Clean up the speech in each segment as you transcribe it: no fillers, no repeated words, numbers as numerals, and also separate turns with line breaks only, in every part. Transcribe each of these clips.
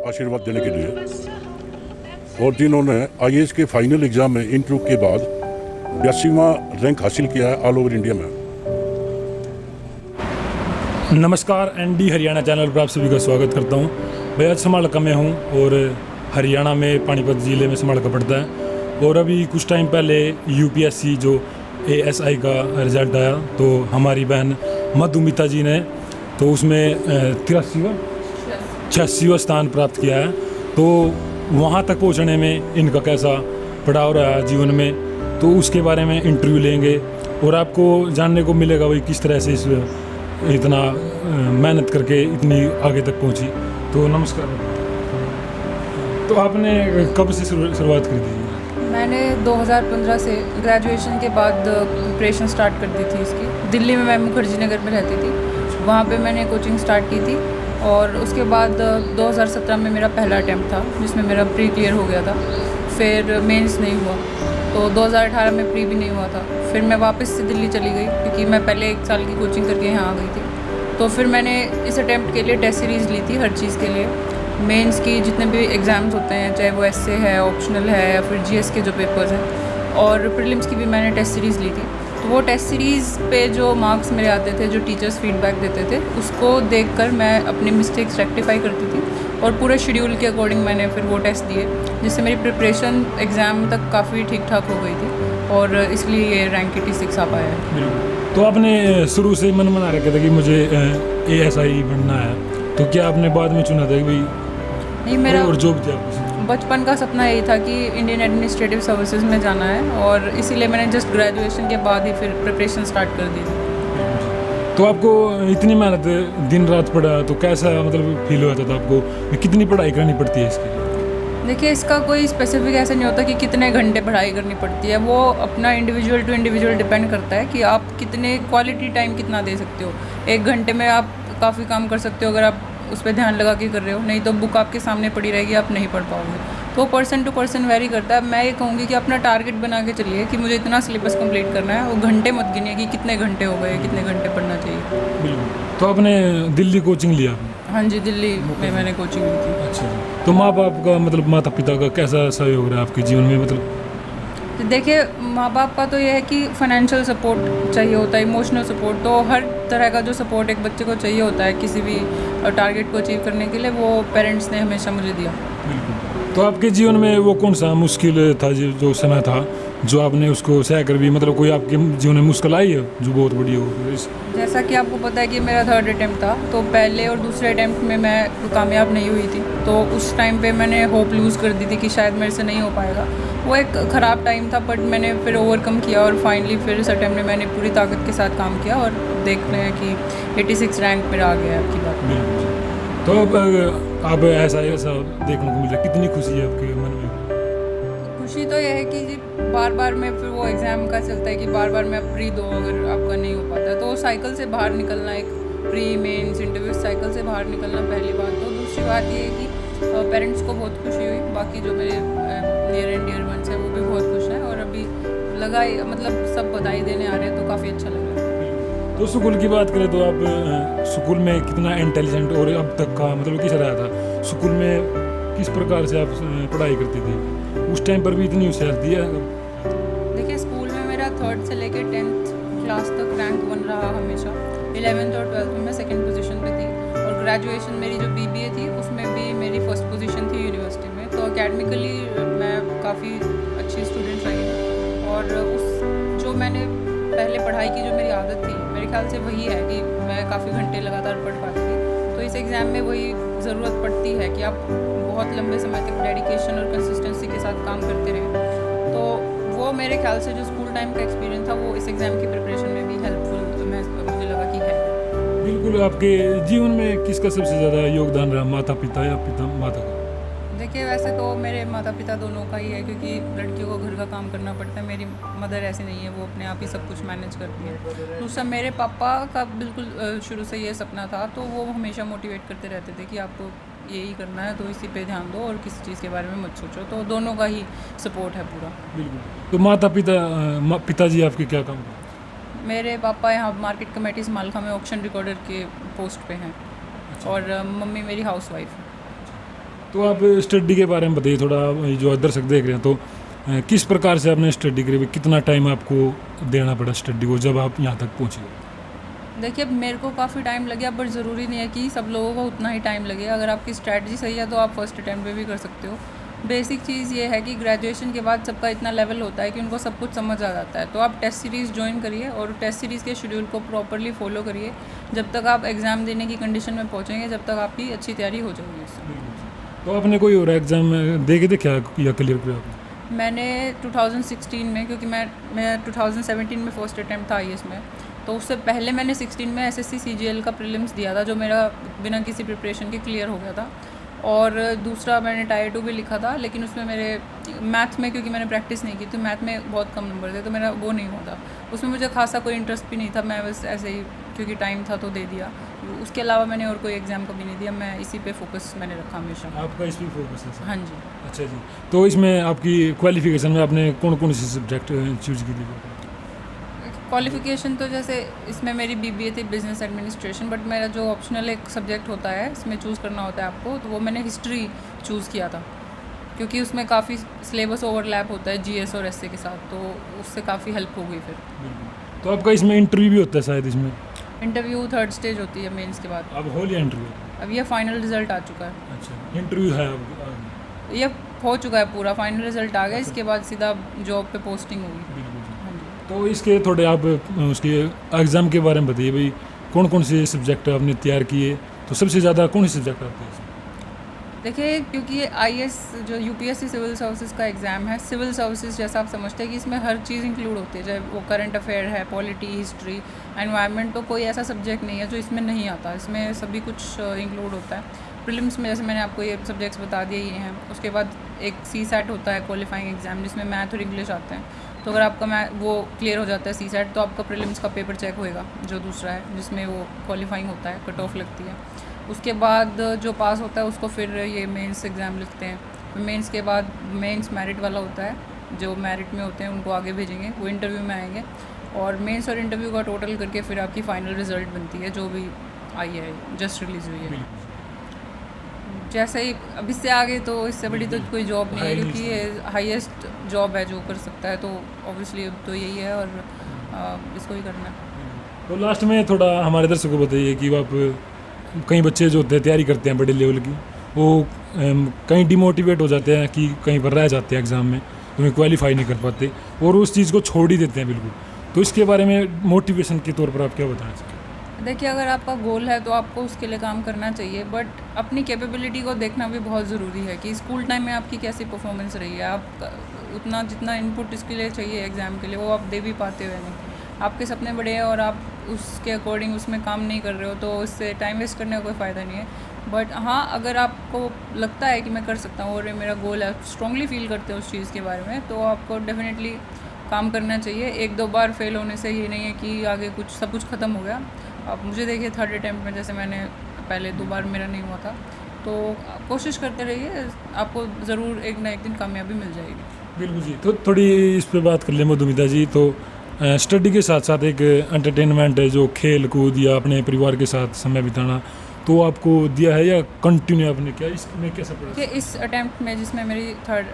आशीर्वाद देने के लिए, और जिन्होंने आईएएस के फाइनल एग्ज़ाम में इंटरव्यू के बाद 82वां रैंक हासिल किया है ऑल ओवर इंडिया में।
नमस्कार, एनडी हरियाणा चैनल पर आप सभी का स्वागत करता हूं। मैं आज समालका में हूं और हरियाणा में पानीपत ज़िले में समालका पड़ता है। और अभी कुछ टाइम पहले यूपीएससी जो एएसआई का रिज़ल्ट आया, तो हमारी बहन मधुमिता जी ने तो उसमें 86वां स्थान प्राप्त किया है। तो वहाँ तक पहुँचने में इनका कैसा पड़ाव रहा जीवन में, तो उसके बारे में इंटरव्यू लेंगे और आपको जानने को मिलेगा भाई किस तरह से इतना मेहनत करके इतनी आगे तक पहुँची। तो नमस्कार। तो आपने कब से शुरुआत कर दी?
मैंने 2015 से ग्रेजुएशन के बाद प्रिपरेशन स्टार्ट कर दी थी इसकी। दिल्ली में मैं मुखर्जी नगर में रहती थी, वहाँ पे मैंने कोचिंग स्टार्ट की थी। और उसके बाद 2017 में मेरा पहला अटैम्प्ट था जिसमें मेरा प्री क्लियर हो गया था। फिर मेंस नहीं हुआ, तो 2018 में प्री भी नहीं हुआ था। फिर मैं वापस से दिल्ली चली गई क्योंकि मैं पहले 1 साल की कोचिंग करके यहाँ आ गई थी। तो फिर मैंने इस अटैम्प्ट के लिए टेस्ट सीरीज़ ली थी हर चीज़ के लिए। मेंस की जितने भी एग्ज़ाम्स होते हैं, चाहे वो एसए है, ऑप्शनल है, या फिर जीएस के जो पेपर्स हैं, और प्रीलिम्स की भी मैंने टेस्ट सीरीज़ ली थी। तो वो टेस्ट सीरीज़ पे जो मार्क्स मेरे आते थे, जो टीचर्स फीडबैक देते थे, उसको देखकर मैं अपनी मिस्टेक्स रेक्टिफाई करती थी और पूरे शेड्यूल के अकॉर्डिंग मैंने फिर वो टेस्ट दिए, जिससे मेरी प्रिपरेशन एग्ज़ाम तक काफ़ी ठीक ठाक हो गई थी और इसलिए ये रैंक 86 आ पाया है।
तो आपने शुरू से मन बना रखा था कि मुझे एएसआई बनना है, तो क्या आपने बाद में चुना था कि भाई
नहीं, मेरा
और जॉब थी?
बचपन का सपना यही था कि इंडियन एडमिनिस्ट्रेटिव सर्विसेज में जाना है, और इसीलिए मैंने जस्ट ग्रेजुएशन के बाद ही फिर प्रिपरेशन स्टार्ट कर दी थी।
तो आपको इतनी मेहनत दिन रात पड़ा, तो कैसा मतलब फील होता था आपको? कितनी पढ़ाई करनी पड़ती है इसके लिए?
देखिए, इसका कोई स्पेसिफिक ऐसा नहीं होता कि कितने घंटे पढ़ाई करनी पड़ती है। वो अपना इंडिविजुअल टू इंडिविजुअल डिपेंड करता है कि आप कितने क्वालिटी टाइम कितना दे सकते हो। 1 घंटे में आप काफ़ी काम कर सकते हो अगर आप उस पर ध्यान लगा के कर रहे हो, नहीं तो बुक आपके सामने पड़ी रहेगी, आप नहीं पढ़ पाओगे। तो पर्सन टू पर्सन वेरी करता है। मैं ये कहूँगी कि अपना टारगेट बना के चलिए कि मुझे इतना सिलेबस कंप्लीट करना है, वो घंटे मत गिनिए कि कितने घंटे हो गए, कितने घंटे पढ़ना चाहिए।
बिल्कुल। तो आपने दिल्ली कोचिंग लिया?
हाँ जी, दिल्ली में मैंने कोचिंग ली थी।
अच्छा। तो माँ बाप का मतलब माता पिता का कैसा सहयोग रहा आपके जीवन में? मतलब
तो देखिए, माँ बाप का तो यह है कि फाइनेंशियल सपोर्ट चाहिए होता है, इमोशनल सपोर्ट, तो हर तरह का जो सपोर्ट एक बच्चे को चाहिए होता है किसी भी टारगेट को अचीव करने के लिए, वो पेरेंट्स ने हमेशा मुझे दिया।
बिल्कुल। तो आपके जीवन में वो कौन सा मुश्किल था जो समय था जो आपने उसको सह कर भी, मतलब कोई आपके जीवन में मुश्किल आई है जो बहुत बड़ी हो?
जैसा कि आपको पता है कि मेरा 3rd अटैम्प्ट था, तो पहले और दूसरे अटैम्प्ट में मैं कामयाब नहीं हुई थी। तो उस टाइम पे मैंने होप लूज़ कर दी थी कि शायद मेरे से नहीं हो पाएगा। वो एक ख़राब टाइम था, बट मैंने फिर ओवरकम किया और फाइनली फिर इस अटैम्प्ट में मैंने पूरी ताकत के साथ काम किया और देख रहे हैं कि 86 रैंक मेरा आ गया है आपकी बात।
तो अब ऐसा देखने को मिला, कितनी खुशी है आपके मन में?
खुशी तो यह है कि जी बार बार में फिर वो एग्ज़ाम का चलता है कि बार बार में आप प्री दो, अगर आपका नहीं हो पाता तो साइकिल से बाहर निकलना, एक प्री मेंस इंटरव्यू साइकिल से बाहर निकलना पहली बात। तो दूसरी बात ये है कि पेरेंट्स को बहुत खुशी हुई, बाकी जो मेरे नियर एंड डियर वंस हैं वो भी बहुत खुश हैं, और अभी लगा मतलब सब बधाई देने आ रहे हैं, तो काफ़ी अच्छा लग रहा है।
तो स्कूल की बात करें तो आप स्कूल में कितना इंटेलिजेंट और अब तक का मतलब किस रहा था? स्कूल में किस प्रकार से आप पढ़ाई करती थी? उस टाइम पर भी इतनी होशियार थी?
देखिए, स्कूल में मेरा 3rd से लेकर 10th क्लास तक रैंक 1 रहा हमेशा। 11th और 12th में मैं 2nd पोजीशन पे थी, और ग्रेजुएशन मेरी जो बीबीए थी उसमें भी मेरी 1st पोजीशन थी यूनिवर्सिटी में। तो अकेडमिकली मैं काफ़ी अच्छी स्टूडेंट रही हूँ, और उस जो मैंने पहले पढ़ाई की जो मेरी आदत थी, मेरे ख्याल से वही है कि मैं काफ़ी घंटे लगातार पढ़ पाती थी। तो इस एग्ज़ाम में वही ज़रूरत पड़ती है कि आप बहुत लंबे समय तक डेडिकेशन और कंसिस्टेंसी के साथ काम करते रहें। तो वो मेरे ख्याल से जो स्कूल टाइम का एक्सपीरियंस था वो इस एग्ज़ाम की प्रिपरेशन में भी हेल्पफुल मुझे लगा कि है।
बिल्कुल। आपके जीवन में किसका सबसे ज़्यादा योगदान रहा, माता पिता या माता का?
देखिए, वैसे तो मेरे माता पिता दोनों का ही है, क्योंकि लड़कियों को घर का काम करना पड़ता है। मेरी मदर ऐसी नहीं है, वो अपने आप ही सब कुछ मैनेज करती है। दूसरा, मेरे पापा का बिल्कुल शुरू से ये सपना था, तो वो हमेशा मोटिवेट करते रहते थे कि आपको यही करना है, तो इसी पे ध्यान दो और किसी चीज़ के बारे में मत सोचो। तो दोनों का ही सपोर्ट है पूरा।
बिल्कुल। तो माता पिताजी आपके क्या काम?
मेरे पापा यहाँ मार्केट कमेटी समालखा में ऑक्शन रिकॉर्डर के पोस्ट पे हैं, और मम्मी मेरी हाउसवाइफ है।
तो आप स्टडी के बारे में बताइए थोड़ा, ये जो दर्शक देख रहे हैं तो किस प्रकार से आपने स्टडी करी, कितना टाइम आपको देना पड़ा स्टडी को जब आप यहाँ तक पहुँचे?
देखिए, अब मेरे को काफ़ी टाइम लगे, बट ज़रूरी नहीं है कि सब लोगों को उतना ही टाइम लगे। अगर आपकी स्ट्रैटेजी सही है तो आप फर्स्ट अटैम्प्ट पे भी कर सकते हो। बेसिक चीज़ ये है कि ग्रेजुएशन के बाद सबका इतना लेवल होता है कि उनको सब कुछ समझ आ जाता है। तो आप टेस्ट सीरीज़ ज्वाइन करिए और टेस्ट सीरीज़ के शेड्यूल को प्रॉपरली फॉलो करिए जब तक आप एग्ज़ाम देने की कंडीशन में पहुँचेंगे, जब तक आपकी अच्छी तैयारी हो जाएगी उससे।
तो आपने कोई और एग्ज़ाम दे के देखा या क्लियर किया आपने?
मैंने 2016 में, क्योंकि मैं 2017 में फर्स्ट अटैम्प्ट था IAS में, तो उससे पहले मैंने 16 में SSC CGL का प्रीलिम्स दिया था, जो मेरा बिना किसी प्रिपरेशन के क्लियर हो गया था। और दूसरा मैंने टायर 2 भी लिखा था, लेकिन उसमें मेरे मैथ में, क्योंकि मैंने प्रैक्टिस नहीं की थी, मैथ में बहुत कम नंबर थे, तो मेरा वो नहीं हुआ था। उसमें मुझे खासा कोई इंटरेस्ट भी नहीं था, मैं बस ऐसे ही क्योंकि टाइम था तो दे दिया। उसके अलावा मैंने और कोई एग्ज़ाम कभी नहीं दिया, मैं इसी पे फोकस मैंने रखा हमेशा।
आपका इस पर फोकस है सर?
हाँ जी।
अच्छा जी। तो इसमें आपकी क्वालिफिकेशन में आपने कौन कौन सी सब्जेक्ट चूज़ की थी?
क्वालिफ़िकेशन तो जैसे इसमें मेरी BBA थी, बिजनेस एडमिनिस्ट्रेशन, बट मेरा जो ऑप्शनल एक सब्जेक्ट होता है इसमें चूज़ करना होता है आपको, तो वो मैंने हिस्ट्री चूज़ किया था, क्योंकि उसमें काफ़ी सिलेबस ओवरलैप होता है GS और SA के साथ, तो उससे काफ़ी हेल्प हो गई फिर।
तो आपका इसमें इंटरव्यू भी होता है शायद? इसमें
इंटरव्यू 3rd स्टेज होती है मेंस के बाद।
अब हो लिया इंटरव्यू?
अब ये फाइनल रिजल्ट आ चुका है।
अच्छा, इंटरव्यू है अब?
ये हो चुका है पूरा, फाइनल रिजल्ट आ गया, इसके बाद सीधा जॉब पे पोस्टिंग होगी।
बिल्कुल जी।
हाँ जी।
तो इसके थोड़े आप उसके एग्ज़ाम के बारे में बताइए भाई, कौन कौन से सब्जेक्ट आपने तैयार किए, तो सबसे ज़्यादा कौन से सब्जेक्ट आते हैं इसमें?
देखिए, क्योंकि ये IAS जो UPSC सिविल सर्विसेज का एग्ज़ाम है, सिविल सर्विसेज जैसा आप समझते हैं कि इसमें हर चीज़ इंक्लूड होती है, चाहे वो करंट अफेयर है, पॉलिटी, हिस्ट्री, एनवायरनमेंट, तो कोई ऐसा सब्जेक्ट नहीं है जो इसमें नहीं आता, इसमें सभी कुछ इंक्लूड होता है। प्रीलिम्स में जैसे मैंने आपको ये सब्जेक्ट्स बता दिए ये हैं, उसके बाद एक CSAT होता है क्वालिफाइंग एग्ज़ाम, जिसमें मैथ और इंग्लिश आते हैं। तो अगर आपका वो क्लियर हो जाता है CSAT, तो आपका प्रीलिम्स का पेपर चेक होएगा, जो दूसरा है जिसमें वो क्वालिफाइंग होता है, कट ऑफ लगती है। उसके बाद जो पास होता है उसको फिर ये मेंस एग्ज़ाम लिखते हैं। मेंस के बाद मेंस मेरिट वाला होता है, जो मेरिट में होते हैं उनको आगे भेजेंगे, वो इंटरव्यू में आएंगे, और मेंस और इंटरव्यू का टोटल करके फिर आपकी फ़ाइनल रिज़ल्ट बनती है, जो भी आई है, जस्ट रिलीज़ हुई है। जैसे ही अब इससे आगे तो इससे बड़ी तो कोई जॉब नहीं है, क्योंकि ये हाईएस्ट जॉब है जो कर सकता है, तो ऑब्वियसली तो यही है और इसको ही करना है।
तो लास्ट में थोड़ा हमारे दर्शकों को बताइए कि आप, कई बच्चे जो होते हैं तैयारी करते हैं बड़े लेवल की, वो कहीं डिमोटिवेट हो जाते हैं कि कहीं पर रह जाते हैं एग्ज़ाम में, तो उन्हें क्वालिफाई नहीं कर पाते और उस चीज़ को छोड़ ही देते हैं बिल्कुल। तो इसके बारे में मोटिवेशन के तौर पर आप क्या बताना चाहते हैं?
देखिए, अगर आपका गोल है तो आपको उसके लिए काम करना चाहिए, बट अपनी कैपेबिलिटी को देखना भी बहुत ज़रूरी है कि स्कूल टाइम में आपकी कैसी परफॉर्मेंस रही है, आप उतना जितना इनपुट इसके लिए चाहिए एग्ज़ाम के लिए वो आप दे भी पाते हुए नहीं। आपके सपने बड़े हैं और आप उसके अकॉर्डिंग उसमें काम नहीं कर रहे हो, तो इससे टाइम वेस्ट करने का कोई फ़ायदा नहीं है। बट हाँ, अगर आपको लगता है कि मैं कर सकता हूँ और ये मेरा गोल है, स्ट्रांगली फील करते हो उस चीज़ के बारे में, तो आपको डेफिनेटली काम करना चाहिए। 1-2 बार फेल होने से ये नहीं है कि आगे कुछ सब कुछ ख़त्म हो गया। अब मुझे देखिए 3rd अटैम्प्ट में जैसे मैंने पहले 2 बार मेरा नहीं हुआ था, तो कोशिश करते रहिए, आपको ज़रूर एक ना एक दिन कामयाबी मिल जाएगी।
बिल्कुल जी। तो थोड़ी इस पे बात कर लें मधुमिता जी, तो स्टडी के साथ साथ एक एंटरटेनमेंट है जो खेल कूद या अपने परिवार के साथ समय बिताना, तो आपको दिया है या कंटिन्यू आपने क्या इसमें कैसा पड़ा?
कि इस अटैम्प्ट में जिसमें मेरी थर्ड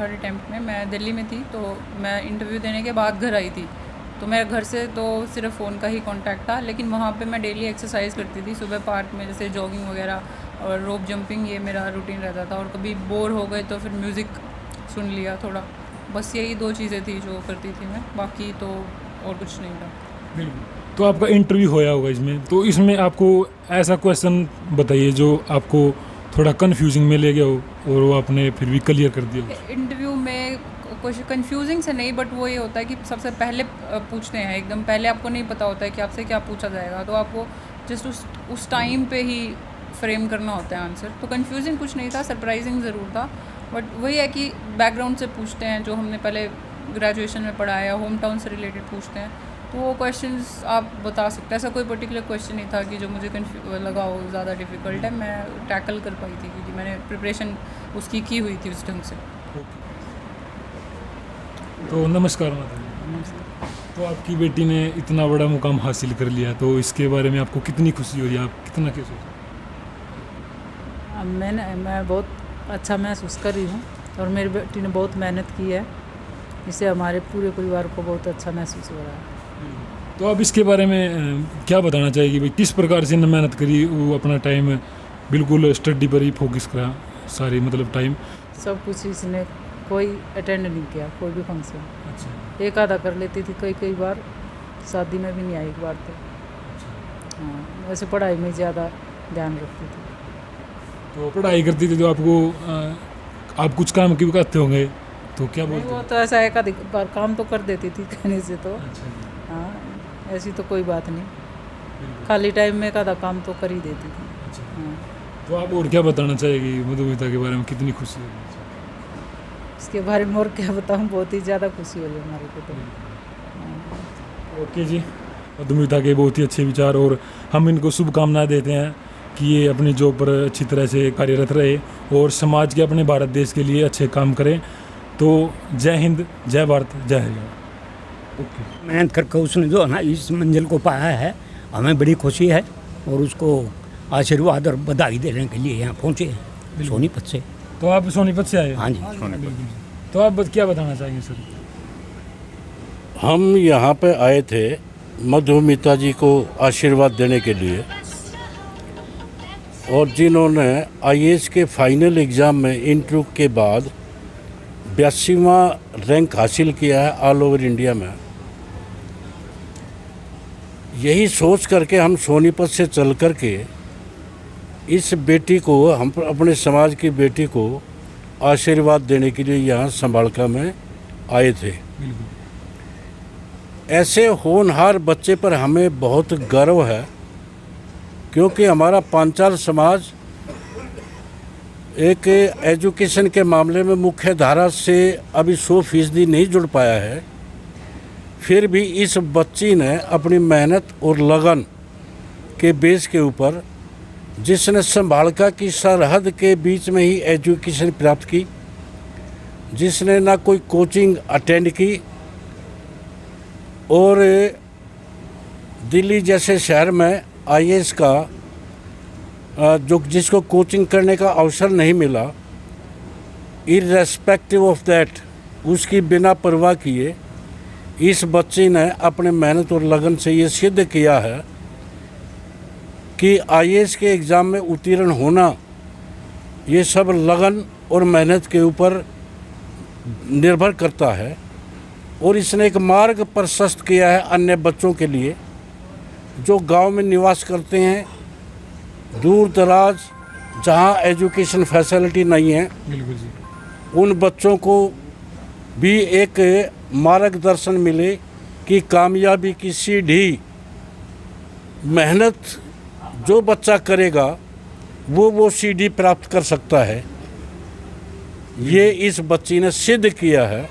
अटैम्प्ट में मैं दिल्ली में थी, तो मैं इंटरव्यू देने के बाद घर आई थी, तो मेरे घर से तो सिर्फ फ़ोन का ही कांटेक्ट था, लेकिन वहाँ पे मैं डेली एक्सरसाइज करती थी सुबह पार्क में, जैसे जॉगिंग वगैरह और रोप जंपिंग, ये मेरा रूटीन रहता था। और कभी बोर हो गए तो फिर म्यूज़िक सुन लिया थोड़ा, बस यही 2 चीज़ें थी जो करती थी मैं, बाकी तो और कुछ नहीं था।
बिल्कुल। तो आपका इंटरव्यू होया होगा इसमें, तो इसमें आपको ऐसा क्वेश्चन बताइए जो आपको थोड़ा कन्फ्यूजिंग में ले गया हो और वो आपने फिर भी क्लियर कर दिया हो।
इंटरव्यू में कुछ कन्फ्यूजिंग से नहीं, बट वो ये होता है कि सबसे पहले पूछते हैं, एकदम पहले आपको नहीं पता होता है कि आपसे क्या पूछा जाएगा, तो आपको जस्ट उस टाइम पे ही फ्रेम करना होता है आंसर। तो कन्फ्यूजिंग कुछ नहीं था, सरप्राइजिंग ज़रूर था, बट वही है कि बैकग्राउंड से पूछते हैं, जो हमने पहले ग्रेजुएशन में पढ़ा है, होम टाउन से रिलेटेड पूछते हैं, तो वो क्वेश्चंस आप बता सकते हैं। ऐसा कोई पर्टिकुलर क्वेश्चन नहीं था कि जो मुझे लगा हो ज़्यादा डिफ़िकल्ट है, मैं टैकल कर पाई थी क्योंकि मैंने प्रिपरेशन उसकी की हुई थी उस ढंग से।
तो नमस्कार माता जी। तो आपकी बेटी ने इतना बड़ा मुकाम हासिल कर लिया, तो इसके बारे में आपको कितनी खुशी हो रही है, आप कितना क्या सोच?
मैं बहुत अच्छा महसूस कर रही हूँ और मेरी बेटी ने बहुत मेहनत की है, इससे हमारे पूरे परिवार को बहुत अच्छा महसूस हो रहा है।
तो आप इसके बारे में क्या बताना चाहेगी भाई, किस प्रकार से इन्होंने मेहनत करी, वो अपना टाइम बिल्कुल स्टडी पर ही फोकस करा सारी मतलब टाइम?
सब कुछ इसने कोई अटेंड नहीं किया, कोई भी फंक्शन।
अच्छा।
एक आधा कर लेती थी, कई बार शादी में भी नहीं आई, एक बार तो। हाँ, वैसे पढ़ाई में ज़्यादा ध्यान रखती थी।
तो पढ़ाई करती थी तो आपको आप कुछ काम क्यों करते होंगे, तो क्या
नहीं,
बोलते
वो
हैं?
तो ऐसा एक आधी बार काम तो कर देती थी कहने से तो।
अच्छा जी।
हाँ, ऐसी तो कोई बात नहीं, खाली टाइम में एक आधा काम तो कर ही देती थी।
अच्छा।
हाँ,
तो आप और क्या बताना चाहेगी मधुमिता के बारे में, कितनी खुशी है?
इसके बारे में और क्या बताऊँ, बहुत ही ज़्यादा खुशी हो रही है हमारे को तो। हाँ।
ओके जी, मधुमिता के बहुत ही अच्छे विचार, और हम इनको शुभकामनाएं देते हैं कि ये अपनी जॉब पर अच्छी तरह से कार्यरत रहे और समाज के, अपने भारत देश के लिए अच्छे काम करें। तो जय हिंद, जय भारत, जय हरियाणा। ओके।
मेहनत करके उसने जो है ना इस मंजिल को पाया है, हमें बड़ी खुशी है और उसको आशीर्वाद और बधाई देने के लिए यहाँ पहुँचे हैं सोनीपत से।
तो आप सोनीपत से आए हो?
हाँ जी।
तो आप क्या बताना चाहेंगे सर?
हम यहाँ पे आए थे मधुमिता जी को आशीर्वाद देने के लिए, और जिन्होंने आईएएस के फाइनल एग्ज़ाम में इंटरव्यू के बाद 82वां रैंक हासिल किया है ऑल ओवर इंडिया में। यही सोच करके हम सोनीपत से चल कर के इस बेटी को, हम अपने समाज की बेटी को आशीर्वाद देने के लिए यहाँ संभालका में आए थे। ऐसे होनहार बच्चे पर हमें बहुत गर्व है, क्योंकि हमारा पांचाल समाज एक एजुकेशन के मामले में मुख्य धारा से अभी 100% नहीं जुड़ पाया है। फिर भी इस बच्ची ने अपनी मेहनत और लगन के बेस के ऊपर, जिसने संभालका की सरहद के बीच में ही एजुकेशन प्राप्त की, जिसने ना कोई कोचिंग अटेंड की और दिल्ली जैसे शहर में आईएएस का जो जिसको कोचिंग करने का अवसर नहीं मिला, इर्रेस्पेक्टिव ऑफ दैट, उसकी बिना परवाह किए इस बच्ची ने अपने मेहनत और लगन से ये सिद्ध किया है कि आईएएस के एग्ज़ाम में उत्तीर्ण होना ये सब लगन और मेहनत के ऊपर निर्भर करता है। और इसने एक मार्ग प्रशस्त किया है अन्य बच्चों के लिए जो गांव में निवास करते हैं, दूर दराज जहां एजुकेशन फैसिलिटी नहीं है,
बिल्कुल जी।
उन बच्चों को भी एक मार्गदर्शन मिले कि कामयाबी की सीढ़ी मेहनत जो बच्चा करेगा वो सीढ़ी प्राप्त कर सकता है। ये इस बच्ची ने सिद्ध किया है,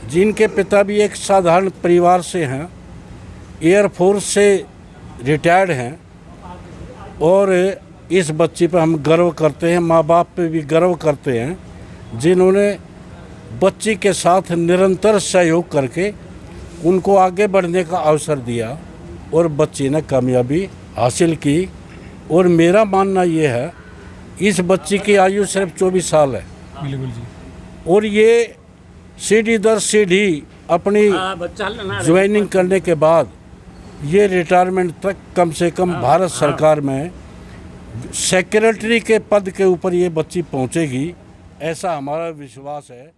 जिनके पिता भी एक साधारण परिवार से हैं, एयरफोर्स से रिटायर्ड हैं, और इस बच्ची पर हम गर्व करते हैं, माँ बाप पे भी गर्व करते हैं, जिन्होंने बच्ची के साथ निरंतर सहयोग करके उनको आगे बढ़ने का अवसर दिया और बच्ची ने कामयाबी हासिल की। और मेरा मानना ये है, इस बच्ची की आयु सिर्फ 24 साल है,
बिल्कुल जी।
और ये सीढ़ी दर सीढ़ी अपनी ज्वाइनिंग करने के बाद ये रिटायरमेंट तक कम से कम भारत सरकार में सेक्रेटरी के पद के ऊपर ये बच्ची पहुंचेगी, ऐसा हमारा विश्वास है।